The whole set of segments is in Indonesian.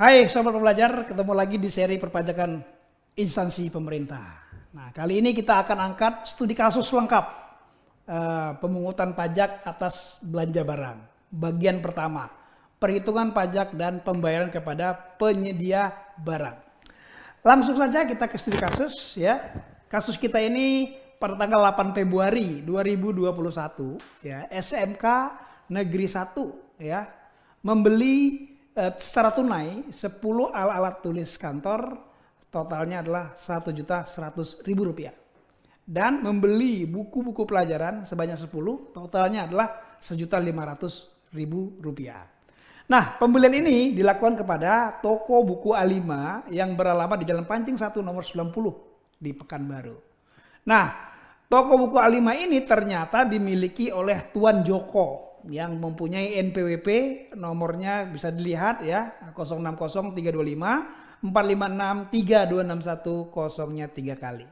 Hai Sobat Pembelajar, ketemu lagi di seri perpajakan instansi pemerintah. Nah, kali ini kita akan angkat studi kasus lengkap pemungutan pajak atas belanja barang. Bagian pertama, perhitungan pajak dan pembayaran kepada penyedia barang. Langsung saja kita ke studi kasus ya. Kasus kita ini pada tanggal 8 Februari 2021 ya, SMK Negeri 1 ya membeli secara tunai 10 alat-alat tulis kantor, totalnya adalah Rp1.100.000 dan membeli buku-buku pelajaran sebanyak 10, totalnya adalah Rp1.500.000. Nah, pembelian ini dilakukan kepada toko buku A5 yang beralamat di Jalan Pancing 1 nomor 90 di Pekanbaru. Nah, toko buku A5 ini ternyata dimiliki oleh Tuan Joko yang mempunyai NPWP, nomornya bisa dilihat ya, 060332545632610-nya 3 kali.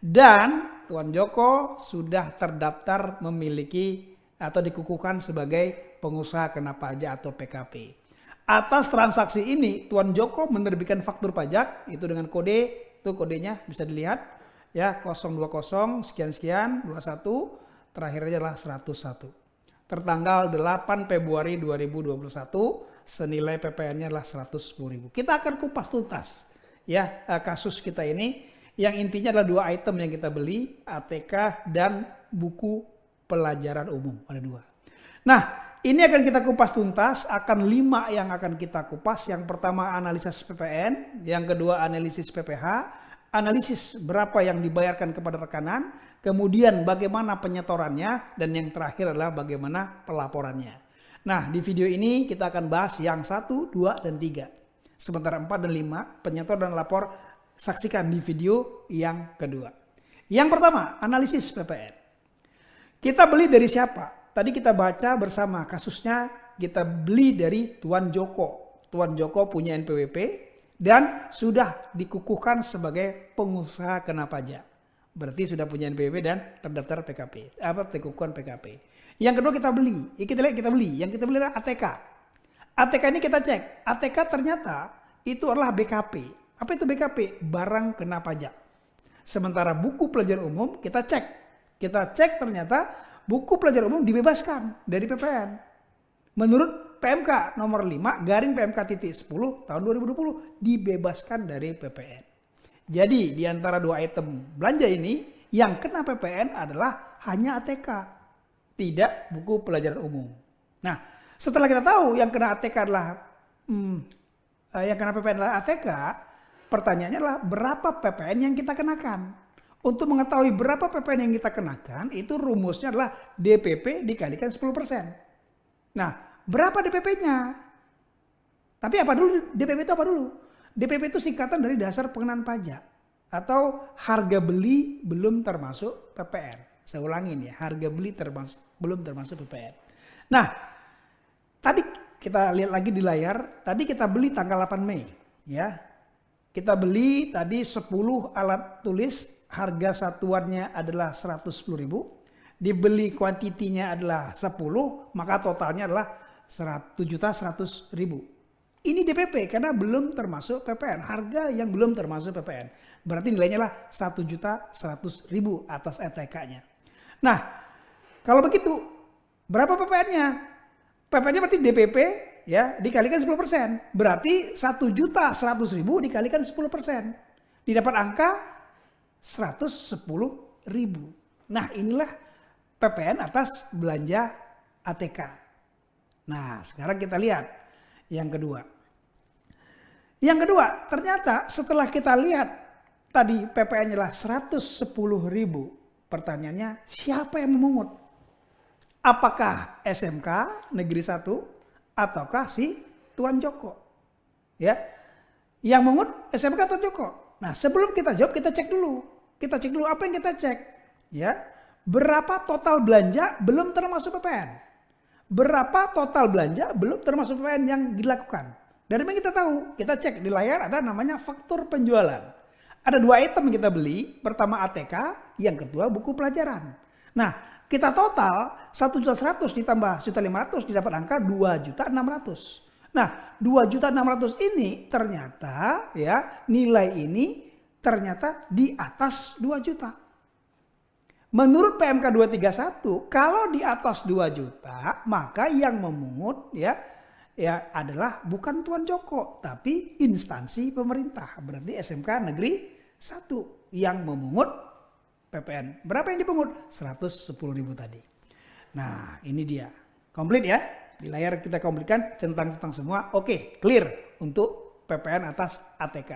Dan Tuan Joko sudah terdaftar memiliki atau dikukuhkan sebagai pengusaha kena pajak atau PKP. Atas transaksi ini Tuan Joko menerbitkan faktur pajak itu dengan kode, itu kodenya bisa dilihat ya, 020 sekian-sekian 21, terakhirnya adalah 101. Tertanggal 8 Februari 2021, senilai PPN-nya adalah Rp110.000. Kita akan kupas tuntas ya kasus kita ini, yang intinya adalah 2 item yang kita beli, ATK dan buku pelajaran umum, ada 2. Nah, ini akan kita kupas tuntas, akan 5 yang akan kita kupas. Yang pertama analisis PPN, yang kedua analisis PPH, analisis berapa yang dibayarkan kepada rekanan, kemudian bagaimana penyetorannya, dan yang terakhir adalah bagaimana pelaporannya. Nah, di video ini kita akan bahas yang 1, 2, dan 3. Sementara 4 dan 5, penyetor dan lapor, saksikan di video yang kedua. Yang pertama, analisis PPN. Kita beli dari siapa? Tadi kita baca bersama kasusnya, kita beli dari Tuan Joko. Tuan Joko punya NPWP dan sudah dikukuhkan sebagai pengusaha kena pajak. Berarti sudah punya NPWP dan terdaftar PKP, dikukuhkan PKP. Yang kedua kita beli, yang kita beli adalah ATK. ATK ini kita cek, ATK ternyata itu adalah BKP. Apa itu BKP? Barang kena pajak. Sementara buku pelajaran umum kita cek ternyata buku pelajaran umum dibebaskan dari PPN. Menurut PMK nomor 5 garing PMK-10 tahun 2020 dibebaskan dari PPN. Jadi di antara 2 item belanja ini yang kena PPN adalah hanya ATK, tidak buku pelajaran umum. Nah, setelah kita tahu yang kena ATK adalah yang kena PPN adalah ATK, pertanyaannya adalah berapa PPN yang kita kenakan. Untuk mengetahui berapa PPN yang kita kenakan, itu rumusnya adalah DPP dikalikan 10%. Nah, berapa DPP-nya? Tapi apa dulu? DPP itu apa dulu? DPP itu singkatan dari dasar pengenaan pajak atau harga beli belum termasuk PPN. Saya ulangin ya, harga beli belum termasuk PPN. Nah, tadi kita lihat lagi di layar, tadi kita beli tanggal 8 Mei ya. Kita beli tadi 10 alat tulis, harga satuannya adalah Rp110.000, dibeli kuantitinya adalah 10, maka totalnya adalah Rp1.100.000. Ini DPP karena belum termasuk PPN, harga yang belum termasuk PPN. Berarti nilainya lah Rp1.100.000 atas ATK-nya. Nah, kalau begitu berapa PPN-nya? PPN-nya berarti DPP ya dikalikan 10%. Berarti Rp1.100.000 dikalikan 10%. Didapat angka Rp110.000. Nah, inilah PPN atas belanja ATK. Nah, sekarang kita lihat yang kedua. Yang kedua, ternyata setelah kita lihat tadi PPN-nya adalah Rp110.000. Pertanyaannya, siapa yang memungut? Apakah SMK Negeri 1 ataukah si Tuan Joko? Ya. Yang memungut SMK Tuan Joko. Nah, sebelum kita jawab, kita cek dulu. Kita cek dulu apa yang kita cek. Ya. Berapa total belanja belum termasuk PPN? Berapa total belanja belum termasuk PPN yang dilakukan? Dari mana kita tahu? Kita cek di layar ada namanya faktur penjualan. Ada 2 item yang kita beli. Pertama ATK, yang kedua buku pelajaran. Nah, kita total Rp1.100.000 ditambah Rp1.500.000 didapat angka Rp2.600.000. Nah, 2.600.000 ini ternyata ya nilai ini ternyata di atas 2 juta. Menurut PMK 231, kalau di atas 2 juta, maka yang memungut ya adalah bukan Tuan Joko, tapi instansi pemerintah. Berarti SMK Negeri 1 yang memungut PPN. Berapa yang dipungut? 110.000 tadi. Nah, ini dia. Komplit ya. Di layar kita komplitkan centang-centang semua. Oke, clear untuk PPN atas ATK.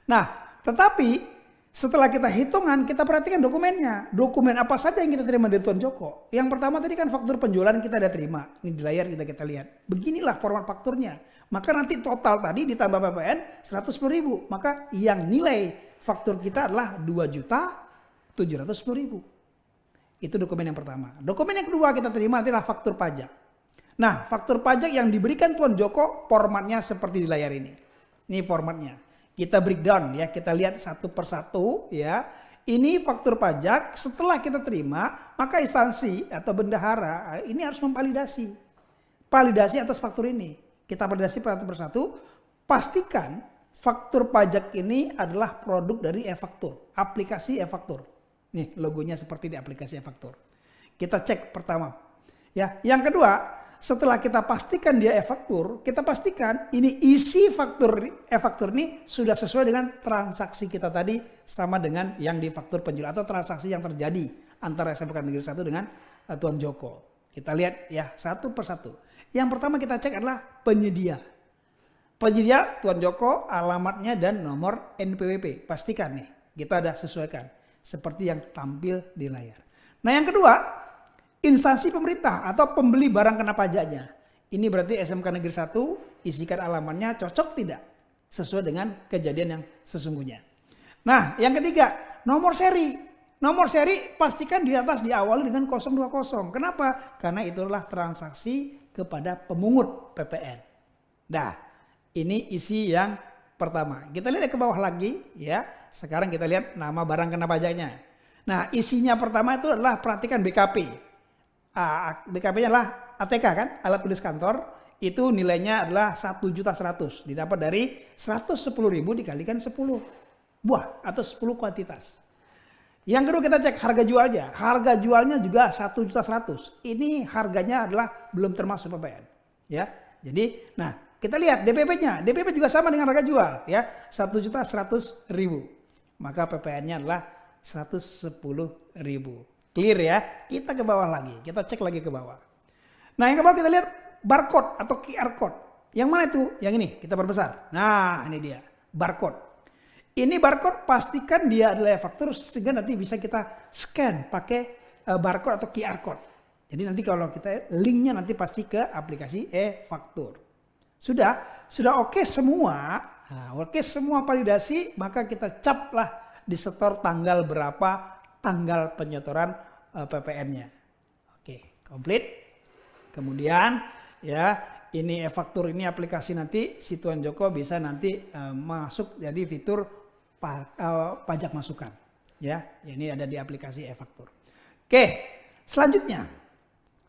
Nah, tetapi setelah kita hitungan, kita perhatikan dokumennya. Dokumen apa saja yang kita terima dari Tuan Joko. Yang pertama tadi kan faktur penjualan kita ada terima. Ini di layar kita lihat. Beginilah format fakturnya. Maka nanti total tadi ditambah PPN 110.000. Maka yang nilai faktur kita adalah 2.710.000. Itu dokumen yang pertama. Dokumen yang kedua kita terima adalah faktur pajak. Nah, faktur pajak yang diberikan Tuan Joko formatnya seperti di layar ini. Ini formatnya. Kita breakdown ya, kita lihat satu persatu ya. Ini faktur pajak setelah kita terima, maka instansi atau bendahara ini harus memvalidasi. Validasi atas faktur ini. Kita validasi satu persatu, pastikan faktur pajak ini adalah produk dari e-faktur, aplikasi e-faktur. Nih logonya seperti di aplikasi e-faktur. Kita cek pertama. Ya, yang kedua, setelah kita pastikan dia e-faktur, kita pastikan ini isi faktur e-faktur ini sudah sesuai dengan transaksi kita tadi sama dengan yang di faktur penjualan atau transaksi yang terjadi antara SMK Negeri 1 dengan Tuan Joko. Kita lihat ya satu persatu. Yang pertama kita cek adalah penyedia. Penyedia Tuan Joko, alamatnya dan nomor NPWP. Pastikan nih, kita ada sesuaikan seperti yang tampil di layar. Nah, yang kedua, instansi pemerintah atau pembeli barang kena pajaknya. Ini berarti SMK Negeri 1 isikan alamatnya cocok tidak sesuai dengan kejadian yang sesungguhnya. Nah, yang ketiga, nomor seri. Nomor seri pastikan di atas diawali dengan 020. Kenapa? Karena itulah transaksi kepada pemungut PPN. Nah, ini isi yang pertama. Kita lihat ke bawah lagi ya. Sekarang kita lihat nama barang kena pajaknya. Nah, isinya pertama itu adalah perhatikan BKP. BKP-nya adalah ATK kan, alat tulis kantor, itu nilainya adalah 1.100.000, didapat dari 110.000 dikalikan 10 buah atau 10 kuantitas. Yang kedua kita cek harga jualnya. Harga jualnya juga 1.100.000. Ini harganya adalah belum termasuk PPN. Ya, jadi, nah kita lihat DPP-nya. DPP juga sama dengan harga jual, ya 1.100.000. Maka PPN-nya adalah 110.000. Clear ya, kita ke bawah lagi, kita cek lagi ke bawah. Nah yang ke bawah kita lihat barcode atau QR code. Yang mana itu? Yang ini, kita perbesar. Nah ini dia, barcode. Ini barcode pastikan dia adalah e-faktur sehingga nanti bisa kita scan pakai barcode atau QR code. Jadi nanti kalau kita linknya nanti pasti ke aplikasi e-faktur. Sudah oke semua, oke semua validasi, maka kita caplah di setor tanggal berapa tanggal penyetoran PPN-nya. Oke, komplit. Kemudian ya ini e-faktur ini aplikasi nanti si Tuan Joko bisa nanti masuk jadi fitur pajak masukan. Ya, ini ada di aplikasi e-faktur. Oke, selanjutnya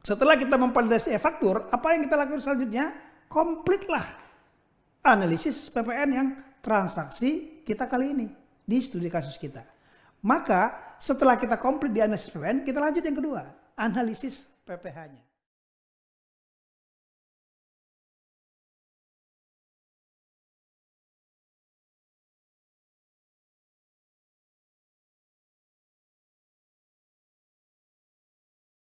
setelah kita memvalidasi e-faktur, apa yang kita lakukan selanjutnya? Komplitlah analisis PPN yang transaksi kita kali ini di studi kasus kita. Maka setelah kita komplit di analisis PPN, kita lanjut yang kedua, analisis PPh-nya.